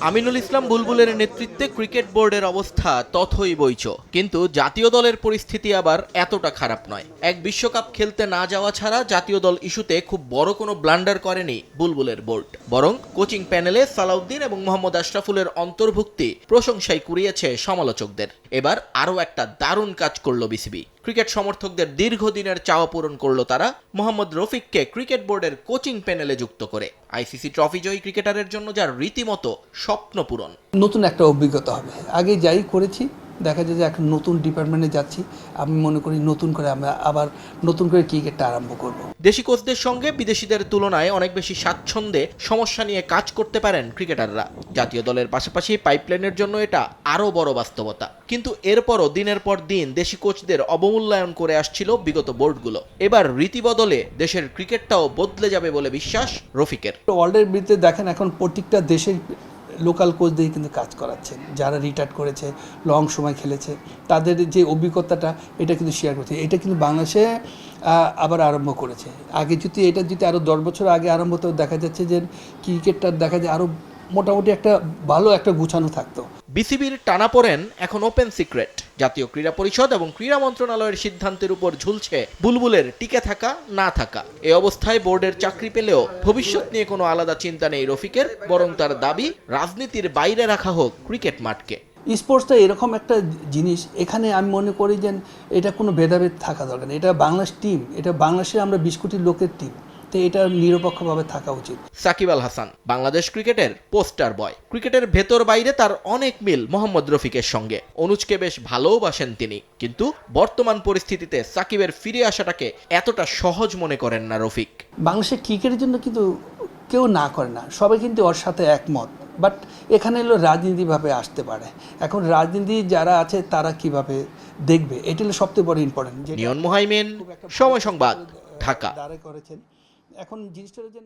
আমিনুল ইসলাম বুলবুলের নেতৃত্বে ক্রিকেট বোর্ডের অবস্থা তথই বইচ, কিন্তু জাতীয় দলের পরিস্থিতি আবার এতটা খারাপ নয়। এক বিশ্বকাপ খেলতে না যাওয়া ছাড়া জাতীয় দল ইস্যুতে খুব বড় কোনো ব্লান্ডার করেনি বুলবুলের বোর্ড, বরং কোচিং প্যানেলে সালাউদ্দিন এবং মোহাম্মদ আশরাফুলের অন্তর্ভুক্তি প্রশংসায় কুড়িয়েছে সমালোচকদের। এবার আরও একটা দারুণ কাজ করল বিসিবি। ক্রিকেট সমর্থকদের দীর্ঘদিনের চাওয়া পূরণ করলো তারা, মোহাম্মদ রফিককে ক্রিকেট বোর্ডের কোচিং প্যানেলে যুক্ত করে। আইসিসি ট্রফি জয়ী ক্রিকেটারের জন্য যার রীতিমতো স্বপ্ন পূরণ। নতুন একটা অভিজ্ঞতা হবে। আগে যাই করেছি, দেখা যায় যে একটা নতুন ডিপার্টমেন্টে যাচ্ছি। আমি মনে করি নতুন করে আমরা আবার নতুন করে ক্রিকেটটা আরম্ভ করব। দেশি কোচদের সঙ্গে বিদেশিদের তুলনায় অনেক বেশি স্বাচ্ছন্দ্যে সমস্যা নিয়ে কাজ করতে পারেন ক্রিকেটাররা। জাতীয় দলের পাশাপাশি পাইপলাইনের জন্য এটা আরও বড় বাস্তবতা। কিন্তু এরপরও দিনের পর দিন দেশি কোচদের অবমূল্যায়ন করে আসছিল বিগত বোর্ডগুলো। এবার রীতি বদলে দেশের ক্রিকেটটাও বদলে যাবে বলে বিশ্বাস রফিকের। ওয়ার্ল্ডের ভিত্তিতে দেখেন এখন প্রত্যেকটা দেশের লোকাল কোচ দিয়ে কিন্তু কাজ করাচ্ছেন, যারা রিটায়ার্ড করেছে, লং সময় খেলেছে, তাদের যে অভিজ্ঞতাটা এটা কিন্তু শেয়ার করছে। এটা কিন্তু বাংলাদেশে আবার আরম্ভ করেছে। আগে যদি আরও 10 বছর আগে আরম্ভ হতো, দেখা যাচ্ছে যে ক্রিকেটটা দেখা যায় আরও মোটামুটি একটা ভালো একটা গুছানো থাকতো। বিসিবির টানাপোড়েন এখন ওপেন সিক্রেট। জাতীয় ক্রীড়া পরিষদ এবং ক্রীড়া মন্ত্রণালয়ের সিদ্ধান্তের উপর ঝুলছে বুলবুলের টিকে থাকা না থাকা। এই অবস্থায় বোর্ডের চাকরি পেলেও ভবিষ্যৎ নিয়ে কোনো আলাদা চিন্তা নেই রফিকের, বরং তার দাবি রাজনীতির বাইরে রাখা হোক ক্রিকেট মাঠকে। স্পোর্টসটা এরকম একটা জিনিস, এখানে আমি মনে করি যে এটা কোনো ভেদাভেদ থাকা দরকার নেই। এটা বাংলাদেশ টিম, এটা বাংলাদেশের আমরা 20 কোটি লোকের টিম, তো এটা নিরপেক্ষভাবে থাকা উচিত। সাকিব আল হাসান বাংলাদেশ ক্রিকেটের পোস্টার বয়। ক্রিকেটের ভেতর বাইরে তার অনেক মিল মোহাম্মদ রফিকের সঙ্গে। অনুজকে বেশ ভালোবাসেন তিনি, কিন্তু বর্তমান পরিস্থিতিতে সাকিবের ফিরে আসাটাকে এতটা সহজ মনে করেন না রফিক। বাংলাদেশের ক্রিকেটের জন্য কিন্তু কেউ না করে না, সবাই কিন্তু ওর সাথে একমত। বাট এখানে এলো রাজনীতিভাবে আসতে পারে। এখন রাজনীতি যারা আছে তারা কিভাবে দেখবে, এটা হলো সবচেয়ে বড় ইম্পর্টেন্ট। নিয়ন মুহাইমিন, সময় সংবাদ, ঢাকা। করেছেন এখন জিনিসটা যে